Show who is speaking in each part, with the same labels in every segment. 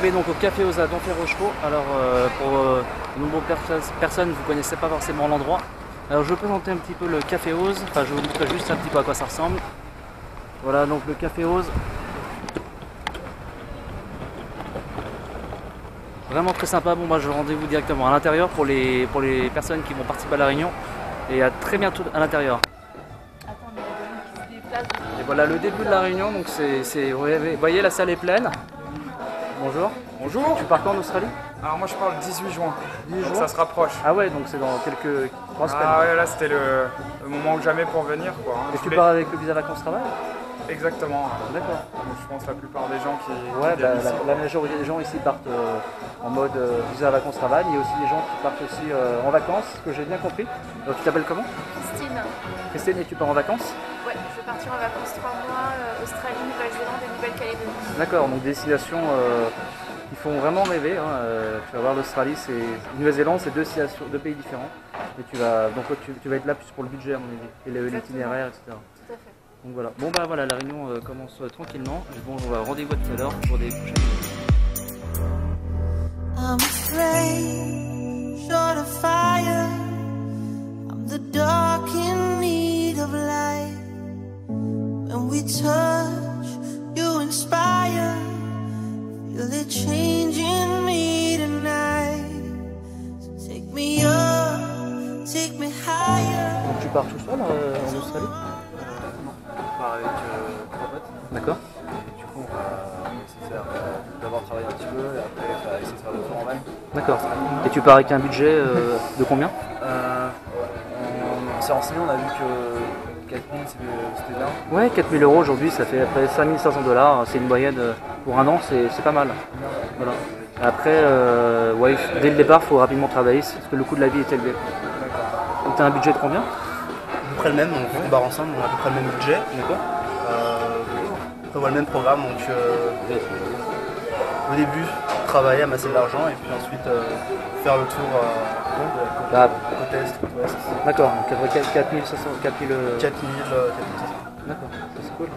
Speaker 1: arrivé donc au Café aux Don Rochefort. Alors pour de nombreuses personnes, vous ne connaissez pas forcément l'endroit. Alors je vais vous présenter un petit peu le Café Ose, enfin je vais vous montrer juste un petit peu à quoi ça ressemble. Voilà donc le Café Ose. Vraiment très sympa. Bon moi je rendez-vous directement à l'intérieur pour les personnes qui vont participer à la réunion. Et à très bientôt à l'intérieur. Et voilà le début de la réunion, donc vous voyez la salle est pleine. Bonjour.
Speaker 2: Bonjour.
Speaker 1: Tu pars quand en Australie?
Speaker 2: Alors moi je pars le 18 juin.
Speaker 1: 18 juin.
Speaker 2: Ça se rapproche.
Speaker 1: Ah ouais, donc c'est dans quelques 3 semaines.
Speaker 2: Ah ouais, là c'était le moment que jamais pour venir quoi.
Speaker 1: Et tu pars avec le visa vacances-travail?
Speaker 2: Exactement.
Speaker 1: D'accord.
Speaker 2: Je pense que la plupart des gens qui
Speaker 1: ouais,
Speaker 2: viennent ici.
Speaker 1: la majorité des gens ici partent en mode visa vacances-travail. Il y a aussi des gens qui partent aussi en vacances, ce que j'ai bien compris. Alors, tu t'appelles comment?
Speaker 3: Christine.
Speaker 1: Christine, et tu pars en vacances?
Speaker 3: Ouais, je vais partir en vacances 3 mois, Australie, Nouvelle-Zélande et Nouvelle-Calédonie.
Speaker 1: D'accord, donc des destinations qui font vraiment rêver. Tu vas voir l'Australie, c'est Nouvelle-Zélande, c'est deux pays différents. Et tu vas être là plus pour le budget à mon avis, et l'itinéraire, etc.
Speaker 3: Tout à fait.
Speaker 1: Donc voilà. Bon bah voilà, la réunion commence tranquillement. Bon, on va rendez-vous tout à l'heure pour des prochaines vidéos.
Speaker 4: I'm a flame, short of fire. I'm the dark in need of light. When we touch, you inspire. Feel it changing me tonight. So take me up, take me higher.
Speaker 1: Donc tu pars tout seul en Australie?
Speaker 5: Non, on part avec 3 potes.
Speaker 1: D'accord.
Speaker 5: Et du coup, on va essayer de faire d'abord travailler un petit peu et après on va essayer de faire le tour en van.
Speaker 1: D'accord. Et tu pars avec un budget de combien?
Speaker 5: On s'est renseigné, on a vu que 4000 c'était bien.
Speaker 1: Ouais, 4000 € aujourd'hui, ça fait après 5500 $. C'est une moyenne pour un an, c'est pas mal. Voilà. Après, ouais, dès le départ, il faut rapidement travailler parce que le coût de la vie est élevé. Donc tu as un budget de combien?
Speaker 6: À peu près le même, donc on barre ensemble, on a à peu près le même budget.
Speaker 1: D'accord.
Speaker 6: On prévoit le même programme, donc au début, travailler, amasser de l'argent et puis ensuite faire le tour de la côte est, côte ouest.
Speaker 1: D'accord, donc 4500, 4000...
Speaker 6: 4500.
Speaker 1: D'accord, c'est cool.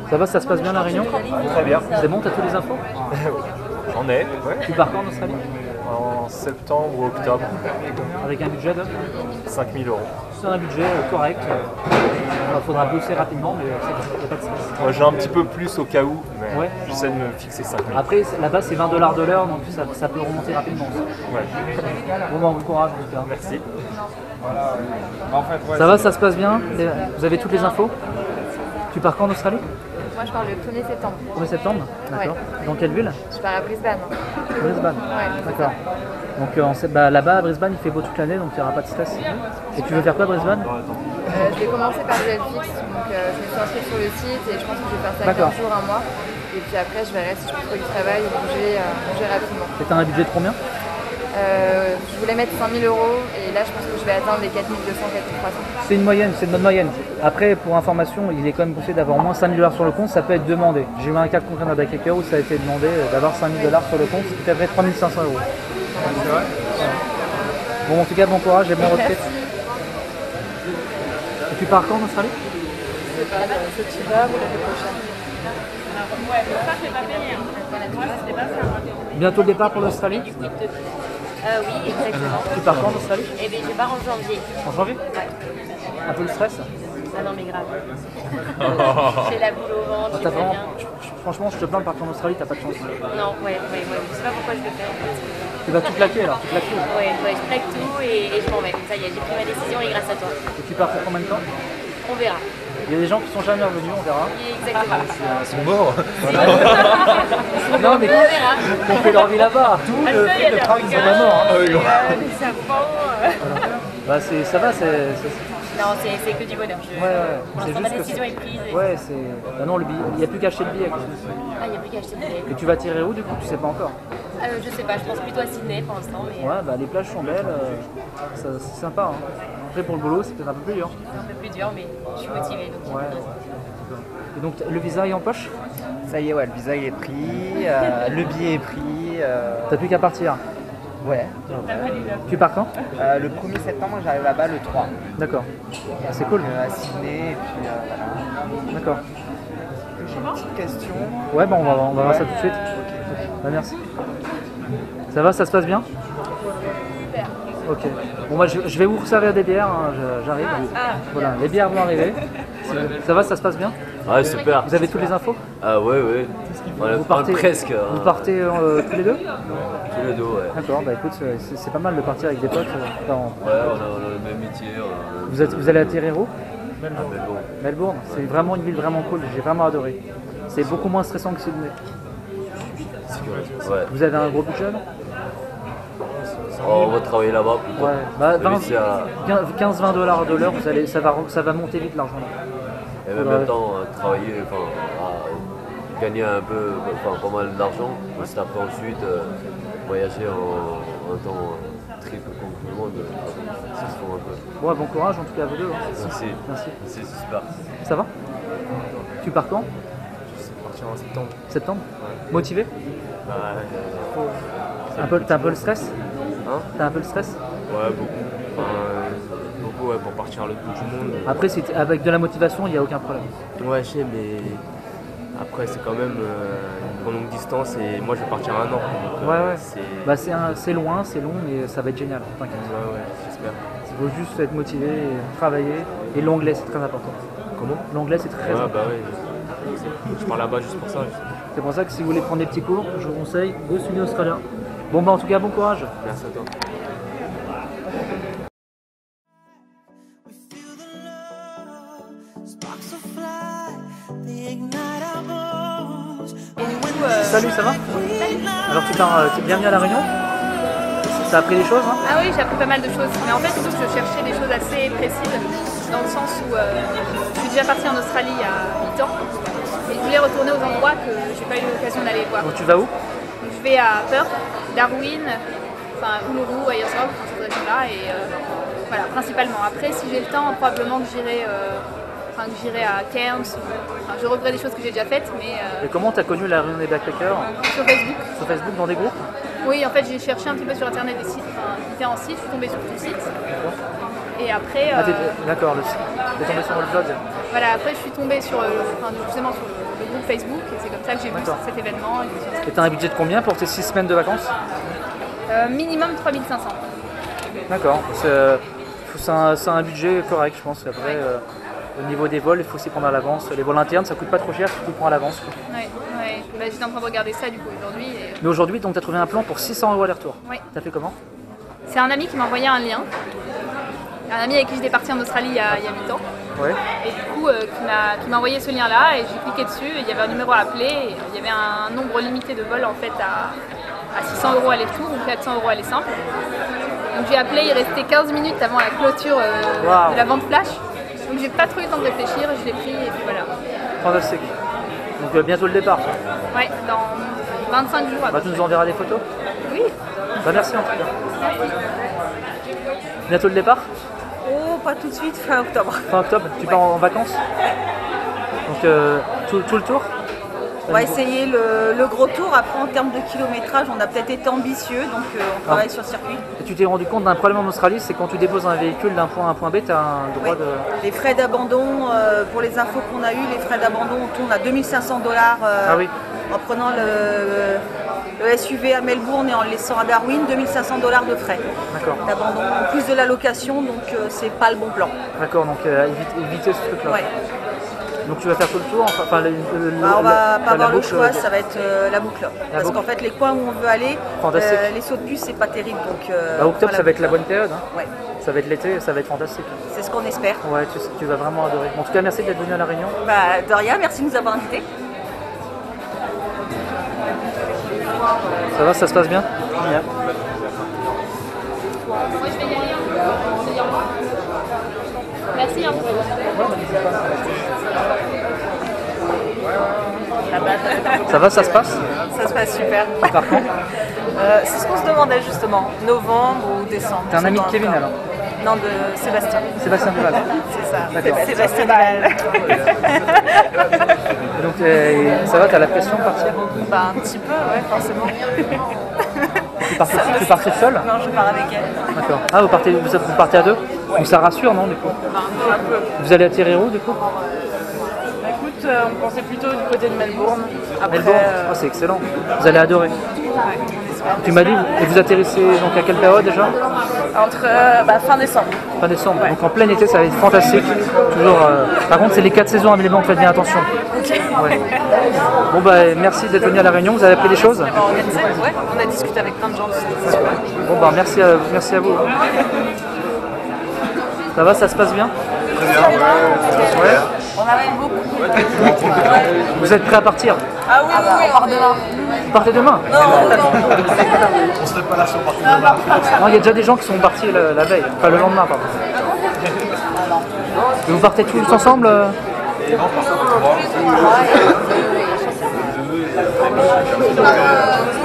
Speaker 1: Ça va, ça se passe bien la réunion?
Speaker 7: Très bien.
Speaker 1: C'est bon, t'as tous les infos?
Speaker 7: J'en ai.
Speaker 1: Tu pars quand en Australie?
Speaker 7: En septembre ou octobre.
Speaker 1: Avec un budget de
Speaker 7: 5000 €.
Speaker 1: C'est un budget correct. Il faudra bosser rapidement, mais il n'y a pas de stress.
Speaker 7: Moi j'ai un petit peu plus au cas où, mais
Speaker 1: ouais.
Speaker 7: J'essaie de me fixer 5000.
Speaker 1: Après, là-bas c'est 20 $ de l'heure, donc ça peut remonter rapidement.
Speaker 7: Ouais.
Speaker 1: Bon, bon courage en tout cas.
Speaker 7: Merci.
Speaker 2: Voilà. En fait, ouais,
Speaker 1: ça va, ça se passe bien? Vous avez toutes les infos? Tu pars quand en Australie?
Speaker 3: Moi je pars le 1er septembre.
Speaker 1: 1er septembre? D'accord.
Speaker 3: Ouais.
Speaker 1: Dans quelle ville?
Speaker 3: Je pars à Brisbane.
Speaker 1: Brisbane?
Speaker 3: Ouais.
Speaker 1: D'accord. Donc là-bas à Brisbane il fait beau toute l'année, donc il n'y aura pas de stress. Et tu veux faire quoi à Brisbane?
Speaker 3: Je vais commencer par du LFX, donc je me suis inscrite sur le site et je pense que je vais faire ça 15 jours, un mois. Et puis après je verrai si je peux trouver du travail et bouger rapidement.
Speaker 1: Et tu as un budget de combien?
Speaker 3: Je voulais mettre 5000 € et là je pense que je vais atteindre les 4200, 4300.
Speaker 1: C'est une moyenne, c'est une bonne moyenne. Après, pour information, il est quand même conseillé d'avoir au moins 5000 $ sur le compte, ça peut être demandé. J'ai eu un cas concret avec quelqu'un où ça a été demandé d'avoir 5000 $ sur le compte, ce qui fait 3500 €.
Speaker 2: C'est vrai?
Speaker 1: Bon, en tout cas, bon courage et bon retraite. Et tu pars quand en Australie?
Speaker 3: Je sais pas, ce hiver ou l'année prochaine.
Speaker 1: Bientôt le départ pour l'Australie?
Speaker 8: Oui, exactement.
Speaker 1: Tu pars quand en Australie?
Speaker 8: Eh bien, je pars en janvier.
Speaker 1: En janvier?
Speaker 8: Ouais.
Speaker 1: Un peu le stress?
Speaker 8: Ah non, mais grave. J'ai la boule au ventre, je suis très bien.
Speaker 1: Franchement, je te plains de partir en Australie, t'as pas de chance.
Speaker 8: Non, ouais, je sais pas pourquoi je le fais en fait.
Speaker 1: Tu vas tout plaquer alors, tu plaques tout?
Speaker 8: Ouais, je plaque tout et je m'en vais. Ça y est, j'ai pris ma décision et grâce à toi.
Speaker 1: Et tu pars pour combien de temps?
Speaker 8: On verra.
Speaker 1: Il y a des gens qui sont jamais revenus, on verra.
Speaker 8: Exactement.
Speaker 7: Ils sont morts.
Speaker 1: Non mais
Speaker 8: On verra.
Speaker 1: on fait leur vie là-bas.
Speaker 7: Tout le fait de Prague, ils sont pas morts.
Speaker 8: Les savants.
Speaker 1: Bah ça va, c'est...
Speaker 8: Non, c'est que du bonheur. Pour l'instant, ma décision est prise.
Speaker 1: Ouais, c'est... Bah non, le billet, il n'y a plus qu'à acheter le billet.
Speaker 8: Ah, il n'y a plus qu'à acheter le billet.
Speaker 1: Et tu vas tirer où du coup? Tu sais pas encore?
Speaker 8: Je sais pas, je pense plutôt à Sydney pour l'instant. Mais...
Speaker 1: Ouais, bah les plages sont belles, c'est sympa. Hein. Après pour le boulot, c'est peut-être un peu plus dur.
Speaker 8: C'est un peu plus dur, mais je suis motivée. Donc
Speaker 1: ouais. Et donc le visa est en poche?
Speaker 9: Ça y est, ouais, le visa il est pris, le billet est pris.
Speaker 1: T'as plus qu'à partir?
Speaker 9: Ouais.
Speaker 1: Tu pars quand?
Speaker 9: Le 1er septembre, j'arrive là-bas le 3.
Speaker 1: D'accord. C'est cool.
Speaker 9: À Sydney, et puis voilà.
Speaker 1: D'accord.
Speaker 9: J'ai une petite question.
Speaker 1: Ouais, bah on va voir ça tout de suite. Bah, merci. Ça va, ça se passe bien?
Speaker 3: Super.
Speaker 1: Ok. Bon, moi je vais vous servir des bières, hein, j'arrive. Voilà, les bières vont arriver. Ça va, ça se passe bien?
Speaker 10: Ouais, super.
Speaker 1: Vous avez toutes les infos?
Speaker 10: Ah ouais, ouais.
Speaker 1: Vous partez,
Speaker 10: presque.
Speaker 1: Vous partez tous les deux?
Speaker 10: Tous les deux, ouais.
Speaker 1: D'accord, bah écoute, c'est pas mal de partir avec des potes.
Speaker 10: Ouais, on a le même métier.
Speaker 1: Vous allez atterrir où?
Speaker 10: Melbourne.
Speaker 1: Melbourne, c'est vraiment une ville vraiment cool, j'ai vraiment adoré. C'est beaucoup moins stressant que Sydney.
Speaker 10: Ouais.
Speaker 1: Vous avez un gros budget là?
Speaker 10: On va travailler là-bas plutôt.
Speaker 1: Ouais, bah 15-20 $ de l'heure, ça va monter vite l'argent là.
Speaker 10: Et en même temps, travailler, gagner un peu, pas mal d'argent, juste après ensuite voyager en temps trip comme tout le monde, ça se font un peu.
Speaker 1: Bon, bon courage en tout cas à vous deux. Hein.
Speaker 10: Merci.
Speaker 1: Merci.
Speaker 10: C'est super.
Speaker 1: Ça va? Tu pars quand?
Speaker 7: Je vais partir en septembre.
Speaker 1: Septembre?
Speaker 7: Ouais.
Speaker 1: Motivé?
Speaker 7: Bah,
Speaker 1: T'as un peu le stress?
Speaker 7: Hein?
Speaker 1: T'as un peu le stress?
Speaker 7: Ouais, beaucoup. Beaucoup, ouais, pour partir à l'autre bout du monde.
Speaker 1: Après, avec de la motivation, il n'y a aucun problème.
Speaker 7: Ouais, je sais, mais après, c'est quand même une grande longue distance et moi, je vais partir 1 an. Donc,
Speaker 1: ouais. C'est loin, c'est long, mais ça va être génial. T'inquiète.
Speaker 7: Ouais, j'espère.
Speaker 1: Il faut juste être motivé, et travailler. Et l'anglais, c'est très important.
Speaker 7: Comment?
Speaker 1: L'anglais, c'est très important.
Speaker 7: Bah ouais. Je pars là-bas juste pour ça.
Speaker 1: C'est pour ça que si vous voulez prendre des petits cours, je vous conseille Go Studio Australien. Bon, bah en tout cas, bon courage.
Speaker 7: Merci à toi.
Speaker 1: Salut, ça va? Alors tu pars, bienvenue à La Réunion? Ça a appris des choses, hein?
Speaker 11: Ah oui, j'ai appris pas mal de choses. Mais en fait, surtout que je cherchais des choses assez précises, dans le sens où je suis déjà partie en Australie il y a 8 ans. Et je voulais retourner aux endroits que j'ai pas eu l'occasion d'aller voir.
Speaker 1: Donc tu vas où?
Speaker 11: Donc, je vais à Perth, Darwin, Uluru, Ayers Rock, dans cette région-là. Et voilà, principalement. Après, si j'ai le temps, probablement que j'irai à Cairns. Je regrette des choses que j'ai déjà faites, mais...
Speaker 1: Et comment tu as connu La Réunion des Backpackers?
Speaker 11: Sur Facebook.
Speaker 1: Sur Facebook, dans des groupes?
Speaker 11: Oui, en fait, j'ai cherché un petit peu sur internet des sites, différents sites, je suis tombée sur ton site. Et après...
Speaker 1: D'accord, tu es tombée sur le blog?
Speaker 11: Voilà, après je suis tombée sur, justement sur le groupe Facebook, et c'est comme ça que j'ai vu cet événement.
Speaker 1: Et tu as un budget de combien pour tes 6 semaines de vacances?
Speaker 11: Minimum 3500.
Speaker 1: D'accord, c'est un budget correct, je pense. Après, au niveau des vols, il faut s'y prendre à l'avance. Les vols internes, ça coûte pas trop cher si tu prends à l'avance.
Speaker 11: Oui. Bah, j'étais en train de regarder ça du coup aujourd'hui.
Speaker 1: Mais aujourd'hui, donc tu as trouvé un plan pour 600 € aller-retour.
Speaker 11: Oui.
Speaker 1: Tu as fait comment?
Speaker 11: C'est un ami qui m'a envoyé un lien. Un ami avec qui j'étais partie en Australie il y a 8 ans.
Speaker 1: Ouais.
Speaker 11: Et du coup, qui m'a envoyé ce lien-là, et j'ai cliqué dessus, et il y avait un numéro à appeler, et il y avait un nombre limité de vols en fait à 600 € aller-retour ou 400 € aller simple. Donc j'ai appelé, il restait 15 minutes avant la clôture de la vente flash. Donc j'ai pas trop eu le temps de réfléchir, je l'ai pris et puis voilà.
Speaker 1: Fantastique. Donc bientôt le départ.
Speaker 11: Ouais, dans 25 jours.
Speaker 1: Bah, tu nous enverras des photos?
Speaker 11: Oui.
Speaker 1: Bah, merci en tout cas.
Speaker 11: Merci.
Speaker 1: Bientôt le départ?
Speaker 12: Oh, pas tout de suite, fin octobre.
Speaker 1: Fin octobre, tu pars en vacances? Donc tout le tour?
Speaker 12: On va essayer le gros tour. Après, en termes de kilométrage, on a peut-être été ambitieux, donc on travaille sur le circuit.
Speaker 1: Et tu t'es rendu compte d'un problème en Australie, c'est quand tu déposes un véhicule d'un point A à un point B, tu as un droit de...
Speaker 12: Les frais d'abandon, pour les infos qu'on a eues, les frais d'abandon, on tourne à 2500 $ en prenant le SUV à Melbourne et en le laissant à Darwin, 2500 $ de frais d'abandon, en plus de la location, donc c'est pas le bon plan.
Speaker 1: D'accord, donc éviter ce truc-là.
Speaker 12: Ouais.
Speaker 1: Donc tu vas faire tout le tour,
Speaker 12: on va pas avoir le choix, ça va être la boucle. Parce qu'en fait, les coins où on veut aller, les sauts de bus, c'est pas terrible. Donc,
Speaker 1: octobre, ça va être la bonne période. Hein.
Speaker 12: Ouais.
Speaker 1: Ça va être l'été, ça va être fantastique.
Speaker 12: C'est ce qu'on espère.
Speaker 1: Ouais, tu vas vraiment adorer. En tout cas, merci d'être venu à La Réunion.
Speaker 12: Bah, de rien, merci de nous avoir invités.
Speaker 1: Ça va, ça se passe bien?
Speaker 11: Bien. Moi, je vais y aller. Je vais dire au revoir. Merci.
Speaker 1: Ça va, ça se passe?
Speaker 13: Ça se passe super.
Speaker 1: Par contre
Speaker 13: c'est ce qu'on se demandait justement, novembre ou décembre.
Speaker 1: T'es un ami de Kevin alors?
Speaker 13: Non, de Sébastien.
Speaker 1: Sébastien Duval.
Speaker 13: C'est ça.
Speaker 1: D'accord.
Speaker 13: Sébastien Duval.
Speaker 1: Donc ça va, t'as la pression de partir?
Speaker 13: Bah un petit peu, ouais, forcément.
Speaker 1: Tu pars toute seule?
Speaker 13: Non, je pars avec elle.
Speaker 1: D'accord. Ah, vous partez à deux? Donc ça rassure, non, du coup?
Speaker 13: Un peu.
Speaker 1: Vous allez atterrir où, du coup?
Speaker 13: Écoute, on pensait plutôt du côté de Melbourne. Après,
Speaker 1: Melbourne, c'est excellent. Vous allez adorer. Tu m'as dit, et vous atterrissez donc à quelle période déjà?
Speaker 13: Entre fin décembre.
Speaker 1: Fin décembre. Ouais. Donc en plein été, ça va être fantastique. Toujours. Par contre, c'est les 4 saisons à Melbourne, faites bien attention.
Speaker 13: Ok.
Speaker 1: Ouais. Bon merci d'être venu à la Réunion. Vous avez appris des choses?
Speaker 13: Ouais, on a discuté avec plein de gens.
Speaker 1: Bon merci à vous. Ça va, ça se passe bien?
Speaker 6: Très bien, ouais.
Speaker 13: On apprend beaucoup.
Speaker 1: Vous êtes prêts à partir?
Speaker 13: Ah oui, on part demain.
Speaker 1: Vous partez demain?
Speaker 6: Non. On serait pas là si on partait demain.
Speaker 1: Non, il y a déjà des gens qui sont partis la veille, enfin le lendemain, pardon. Et vous partez tous ensemble?
Speaker 3: Nous on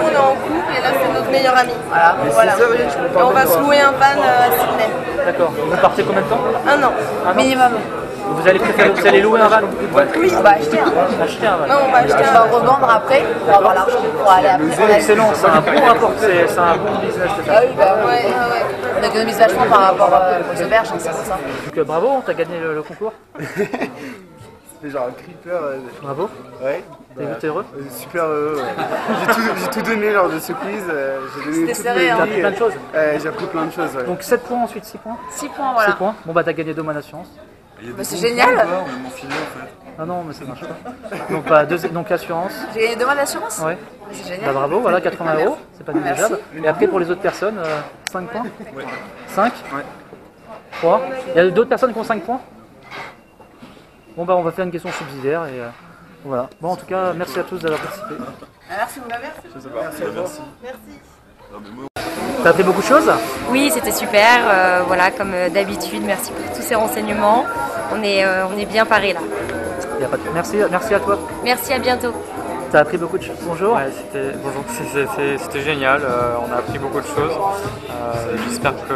Speaker 3: est en couple et là c'est notre meilleur ami. Voilà. Et on va se louer un van à Sydney.
Speaker 1: D'accord. Vous partez combien de temps?
Speaker 3: 1 an.
Speaker 1: Minimum. Vous allez louer un van?
Speaker 8: Oui, on va acheter un.
Speaker 1: Acheter un van.
Speaker 3: Non, on va acheter
Speaker 8: On va revendre après pour avoir l'argent pour aller après.
Speaker 1: C'est excellent, c'est un bon rapport, c'est un bon business.
Speaker 8: Ah oui, bah ouais. On économise vachement par rapport aux auberges, c'est pour ça.
Speaker 1: Donc bravo, t'as gagné le concours.
Speaker 6: C'était genre un creeper.
Speaker 1: Bravo.
Speaker 6: Ouais.
Speaker 1: T'es heureux?
Speaker 6: Super heureux. J'ai tout donné lors de ce quiz. J'ai donné
Speaker 8: C'était serré, hein.
Speaker 1: T'as appris plein de choses.
Speaker 6: J'ai appris plein de choses. Ouais.
Speaker 1: Donc 7 points ensuite, 6 points.
Speaker 8: 6 points, voilà.
Speaker 1: 6 points. Bon t'as gagné 2 mois d'assurance.
Speaker 8: C'est génial.
Speaker 6: On m'en filé en fait.
Speaker 1: Ah non, mais ça marche pas. Donc assurance.
Speaker 8: J'ai gagné 2 mois d'assurance?
Speaker 1: Ouais.
Speaker 8: C'est génial.
Speaker 1: Bravo, voilà 80 €, c'est pas négligeable. Et après pour les autres personnes, 5 points?
Speaker 6: Ouais.
Speaker 1: 5? Ouais. 3. Il y a d'autres personnes qui ont 5 points? Bon on va faire une question subsidiaire et voilà. Bon en tout cas, merci à tous d'avoir participé.
Speaker 8: Merci.
Speaker 1: T'as appris beaucoup de choses?
Speaker 14: Oui, c'était super. Voilà, comme d'habitude, merci pour tous ces renseignements. On est bien parés là.
Speaker 1: Y a pas de... Merci à toi.
Speaker 14: Merci, à bientôt.
Speaker 1: T'as appris beaucoup de choses. Bonjour.
Speaker 2: Ouais, c'était génial. On a appris beaucoup de choses. J'espère que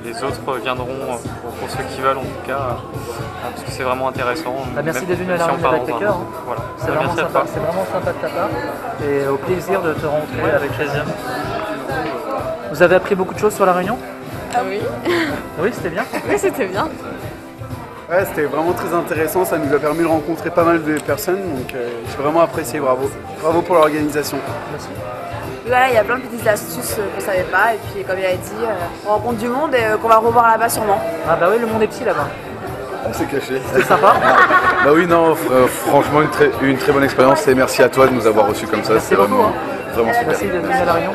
Speaker 2: les autres viendront pour ceux qui veulent en tout cas, parce que c'est vraiment intéressant.
Speaker 1: Merci d'être venu à la Réunion Backpacker.
Speaker 2: Voilà.
Speaker 1: C'est vraiment sympa de ta part. Et au plaisir de te rencontrer avec plaisir. Vous avez appris beaucoup de choses sur la Réunion?
Speaker 3: Ah oui.
Speaker 1: Oui, c'était bien?
Speaker 3: Oui, c'était bien.
Speaker 6: Ouais, c'était vraiment très intéressant, ça nous a permis de rencontrer pas mal de personnes, donc j'ai vraiment apprécié, bravo. Bravo pour l'organisation.
Speaker 1: Merci.
Speaker 12: Là, il y a plein de petites astuces qu'on ne savait pas, et puis comme il a dit, on rencontre du monde et qu'on va revoir là-bas sûrement.
Speaker 1: Ah bah oui, le monde est petit là-bas.
Speaker 5: On s'est caché.
Speaker 1: C'était sympa?
Speaker 5: Bah oui, non, franchement une très bonne expérience et merci à toi de nous avoir reçus comme ça, c'est vraiment super.
Speaker 1: Merci d'être venu à la Réunion.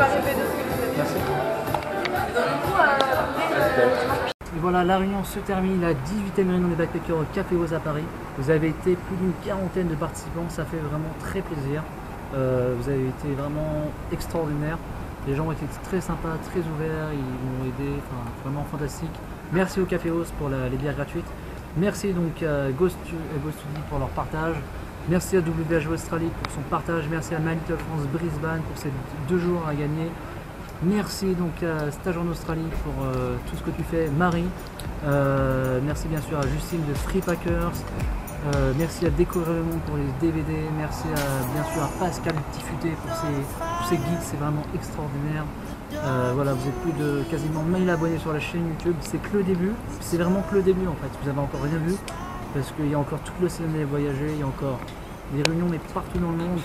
Speaker 1: Merci. Et voilà, la Réunion se termine, la 18e Réunion des Backpackers au Café Rose à Paris. Vous avez été plus d'une quarantaine de participants, ça fait vraiment très plaisir. Vous avez été vraiment extraordinaires. Les gens ont été très sympas, très ouverts, ils m'ont aidé, enfin vraiment fantastique. Merci au Café Rose pour les bières gratuites. Merci donc à Ghost Study pour leur partage. Merci à WHO Australie pour son partage. Merci à My Little France Brisbane pour ces 2 jours à gagner. Merci donc à Stage en Australie pour tout ce que tu fais, Marie. Merci bien sûr à Justine de Free Packers. Merci à Découvrir le Monde pour les DVD. Merci bien sûr à Pascal Tifuté pour ses guides, c'est vraiment extraordinaire. Voilà, vous êtes plus de quasiment 1000 abonnés sur la chaîne YouTube. C'est que le début, c'est vraiment que le début en fait. Vous avez encore rien vu parce qu'il y a encore tout le cinéma voyager, il y a encore des réunions mais partout dans le monde.